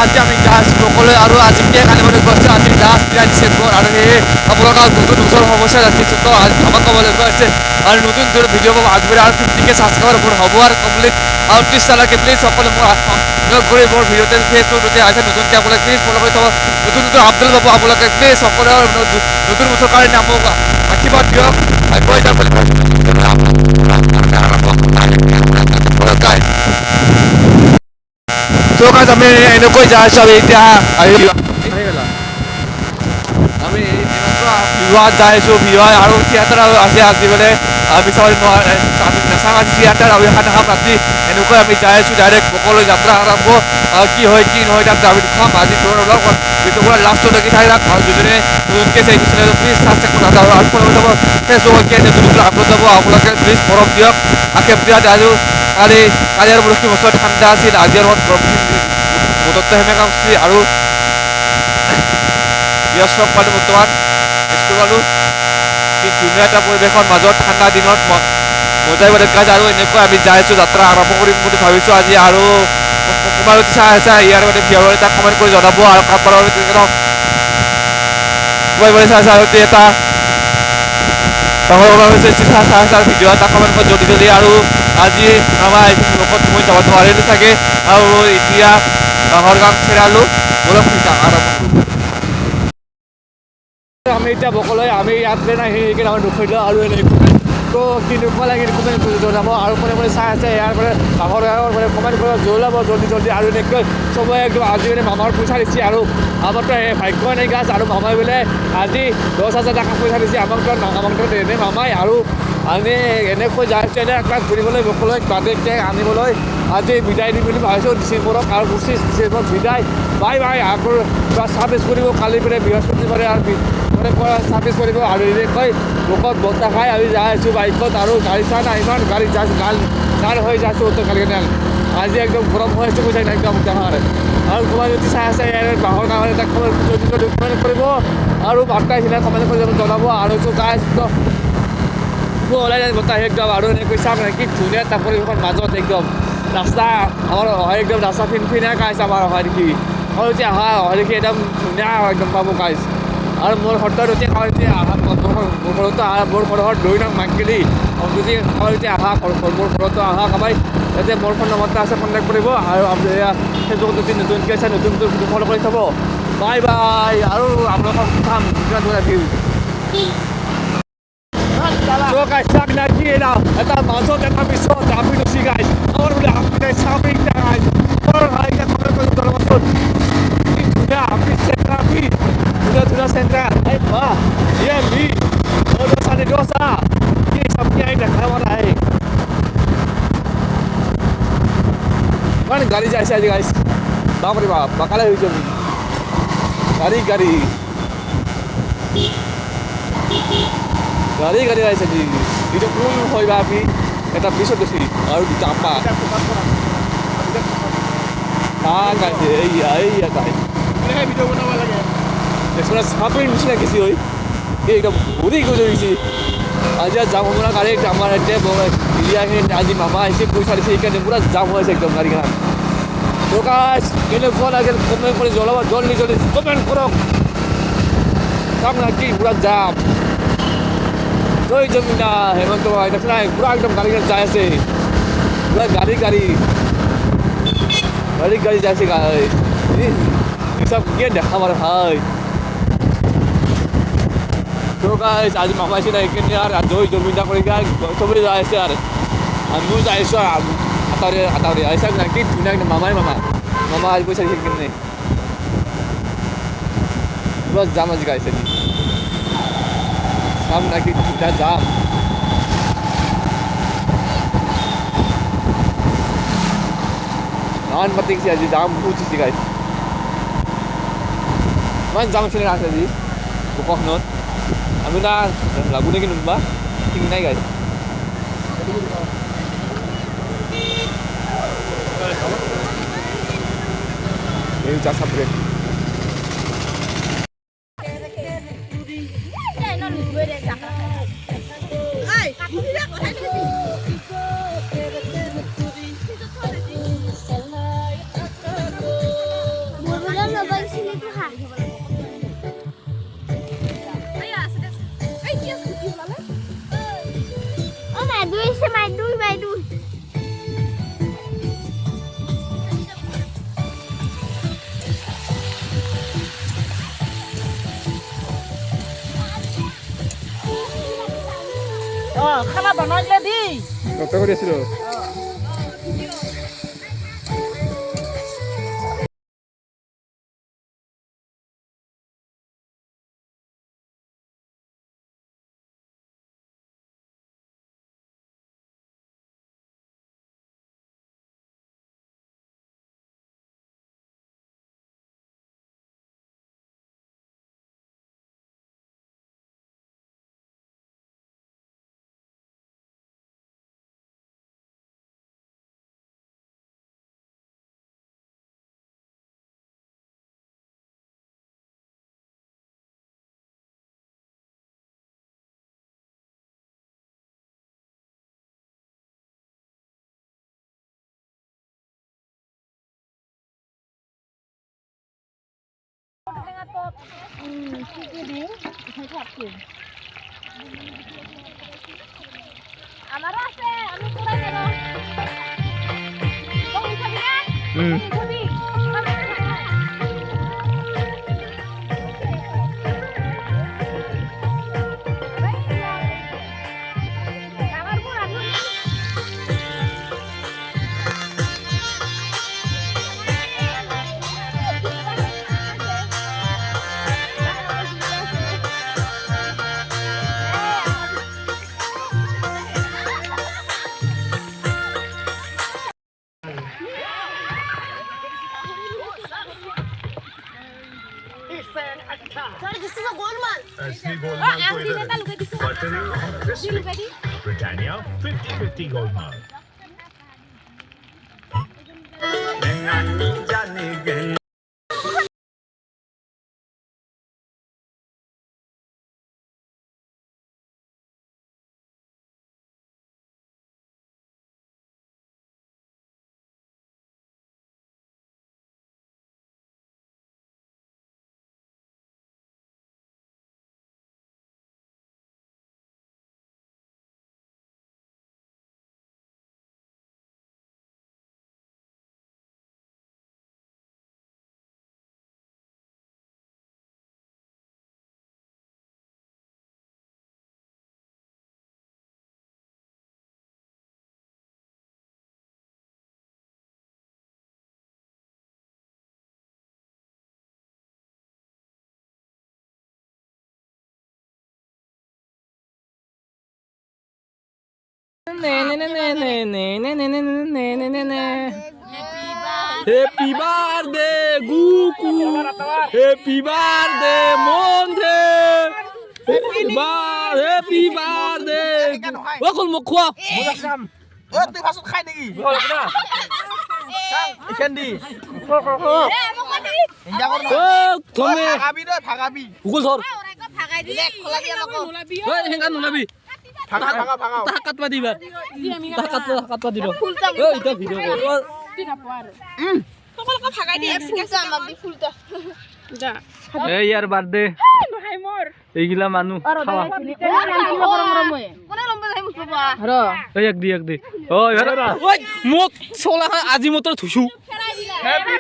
আজি আমি যাইছোঁ সকলোৱে আৰু আজিকে কালি মানে গৈছে আজি লাষ্ট 3 ডিচেম্বৰ আৰু সেই আপোনালোকৰ নতুন বছৰ সমস্যা ৰাখিছোঁ তো আজি আমাক ক'বলৈ গৈছে আৰু নতুন যোনটো ভিডিঅ' পাব আগবাঢ়ি আৰু 50K ছাবস্ক্ৰাইবাৰ ওপৰত হ'ব আৰু কমপ্লিট আৰু 30 টালৈকে প্লিজ সকলোৱে মোৰ কৰি মোৰ ভিডিঅ'তে ফেচবুক যদি আছে নতুনকৈ আপোনালোকে প্লিজ ফ'ল' কৰি থ'ব নতুন নতুন আপডেট পাব আপোনালোকে প্লিজ সকলোৱে নতুন বছৰ কাৰণে মোক আশীৰ্বাদ দিয়ক আগবাঢ়ি যাম বুলি তো গাইজ আমি এনেকৈ যাই আছোঁ আমি এতিয়া আহি গ'লা আমি বিবাহত যাই আছোঁ বিবাহ আৰু থিয়েটাৰ আছে আজি মানে বিচাৰি আমি নাচাওঁ আজি থিয়েটাৰ আৰু এখন নাখাম ৰাতি এনেকৈ আমি যাই আছোঁ ডাইৰেক্ট সকলোৱে যাত্ৰা আৰম্ভ কি হয় কি নহয় তাত আমি খাম আজি তোৰ অলপ ভিডিঅ'বোৰ লাষ্টলৈকে থাকি থাক আৰু দুজনে নতুনকৈ চাই চেনেল প্লিজ ছাবস্ক্ৰাইব কৰি নাযাওঁ আৰু ফ'ল' যাব ফেচবুকত নতুন নতুন আপলোড যাব আপোনালোকে প্লিজ মৰম দিয়ক আশীৰ্বাদ দিয়ক আৰু কালি আৰু বৰষুণ বছৰ ঠাণ্ডা আছিল আজি আৰু গৰম বতৰটো সেমেকা কৰিছে আৰু ব্যস্ত পালোঁ বৰ্তমান স্কুল পালোঁ কি ধুনীয়া এটা পৰিৱেশৰ মাজত ঠাণ্ডা দিনত মজাই বেলেগ গাইজ আৰু এনেকৈ আমি যাই আছোঁ যাত্ৰা আৰম্ভ কৰিম বুলি ভাবিছোঁ আজি আৰু তোমাৰ যদি চাই আছে ইয়াৰ মানে ভিডিঅ' এটা কমেণ্ট কৰি জনাব আৰু কাৰোবাৰ কিবা চাই আছে আৰু এটা চাই ভিডিঅ' এটা কমেণ্ট কৰি জলদি আৰু আজি আমাৰ এইখিনি লগত মই যাব নোৱাৰিলোঁ চাগে আৰু এতিয়া ডাঙৰ গান চেৰালোঁ অলপ আৰম্ভ আমি এতিয়া বকলৈ আমি ইয়াত নাই সেইকাৰণে আমাৰ নখৰিলোঁ আৰু তো কেনেকুৱা লাগে কমেণ্ট কৰি জনাব আৰু কোনে কোনে চাই আছে ইয়াৰ মানে ডাঙৰ মানে কমেণ্ট কৰিব জ্বলাব জলদি আৰু এনেকৈ চবে একদম আজি মানে মামাৰ পইচা দিছে আৰু আমাৰতো ভাগ্য নাই গাছ আৰু মামাই বোলে আজি 10,000 টকা পইচা দিছে আমাকতো এনে মামাই আৰু আমি এনেকৈ যাই আছোঁ এনে একলাখ ঘূৰিবলৈ বকলৈ বাৰ্থডে আনিবলৈ আজি বিদায় দিম বুলি ভাবিছোঁ ডিচেম্বৰত আৰু 25 ডিচেম্বৰত বিদায় বাই বাই আকৌ ছাব্বিছ কৰিব কালি পেলাই বৃহস্পতিবাৰে আৰু মানে ছাব্বিছ কৰিব আৰু এনেকৈ মুখত বতাহ খাই আমি যাই আছোঁ বাইকত আৰু গাড়ী চাই নাই ইমান গাড়ী যাইছোঁ গাল হৈ যাইছোঁ অত কালি আজি একদম গৰম হৈ আছে কৈছে একদম ডাঙৰ আৰু কোনোবাই যদি চাই আছে বাঁহৰ কাৰণে এটা কমেণ্ট কৰিব আৰু বাৰ্তা আহিলে কমেণ্ট কৰি জনাব আৰু গাইছ ওলাই যায় বতাহ একদম আৰু এনেকৈ চাম কি ধুনীয়া এটা পৰিৱেশৰ মাজত একদম ৰাস্তা আমাৰ হয় একদম ৰাস্তা ফিনফিনাই গাইছ আমাৰ হয় দেখি আৰু এতিয়া হয় দেখি একদম ধুনীয়া একদম পাব গাইছ আৰু মোৰ ঘৰটো এতিয়া এতিয়া আহা মোৰ ঘৰতো আহা মোৰ ঘৰৰ 2 নং মাংকিলি যদি এতিয়া আহা মোৰ ঘৰতো আহা কামাই ইয়াতে মোৰ ফোন নম্বৰটা আছে কণ্টেক্ট কৰিব আৰু ফেচবুকত যদি নতুনকৈ আছে নতুন ফ'ল' কৰি থ'ব বাই বাই আৰু আপোনালোকক খাম So guys, sabi na gila, ito masok at episode, happy to see guys. Our uli happy guys, happy guys. Or hai ka kamera ko dito masok. Ito happy happy. Ito sentra. Ay ba. Ye mi. Odo sa ni dosa. Ye sabki ai dekha wala hai. Man gari jaise aaj guys. Baap re baap, bakala hoye jami. Gari গাড়ী আহিছে এইটো কোন হয় বা আমি এটা পিছত গৈছি আৰু দুটা আপা গাইছে এইয়া গাই ভিডিঅ' বনাব লাগে দেখোন চাপৰি নিচিনা গেছি হয় এই একদম ঘূৰি গৈছে আজি যাম আপোনাৰ গাড়ী আমাৰ এতিয়া আজি মামা আহিছে পইচা দিছে সেইকাৰণে পুৰা জাম হৈ আছে একদম গাড়ীখন তো গাইছ কেনেকুৱা লাগিল কমেণ্ট কৰি জ্বলাব জলদি কমেণ্ট কৰক চাম না কি পুৰা জাম জয় জমিনা হেমন্ত দেখুন পুরা একদম গাড়ি যাই আছে পুরা গাড়ি যাইছে সব গিয়ে দেখা পারে ভাই তো গাইস আজি মামা এসে না এখানে আর জয় জমিনা করে সবাই যাই আছে আর আমিও যাই আছো আতারে আইসা নাকি ধুনা মামা আজ পয়সা দিয়েছে কিনে পুরো জাম আজ গাইছে Sam lagi tidak jam. Non penting sih aja jam puji sih guys. Man jam sini rasa sih. Bukan not. Amin dah lagu ni numba. Tinggi naik guys. Ini jasa break. খানা বনাইলে দি কত করে ছিল আমারও আছে আমি পুরাই দেব তুমি খাবি না তুমি Britannia 50-50 gold mark. Happy birthday, Guku. Happy birthday, Monte. Happy birthday. Welcome, Mokwa. তুই ভাষণ খাই নেকি কেন্দি তুমি ভাগাবি রে ভাগাবি গুগল ধর ভাগাই দিলে খোলাবি আমাকো ওই হেঙ্গা নুলাবি ভাগা ভাগা ভাগা তাহাকাত পা দিবা তাহাকাত পা দিলো ওই এটা ভিডিও কর সকলকে ভাগাই দি ফুলটা আমাক দি ফুলটা যা এই ইয়ার বার্থডে ভাই মোর এইগিলা মানুহ খাওয়া কোনে লম্বা যাই মুছবা এই এক দি ওই মোক চলা আজি মতৰ থুসু হ্যাপি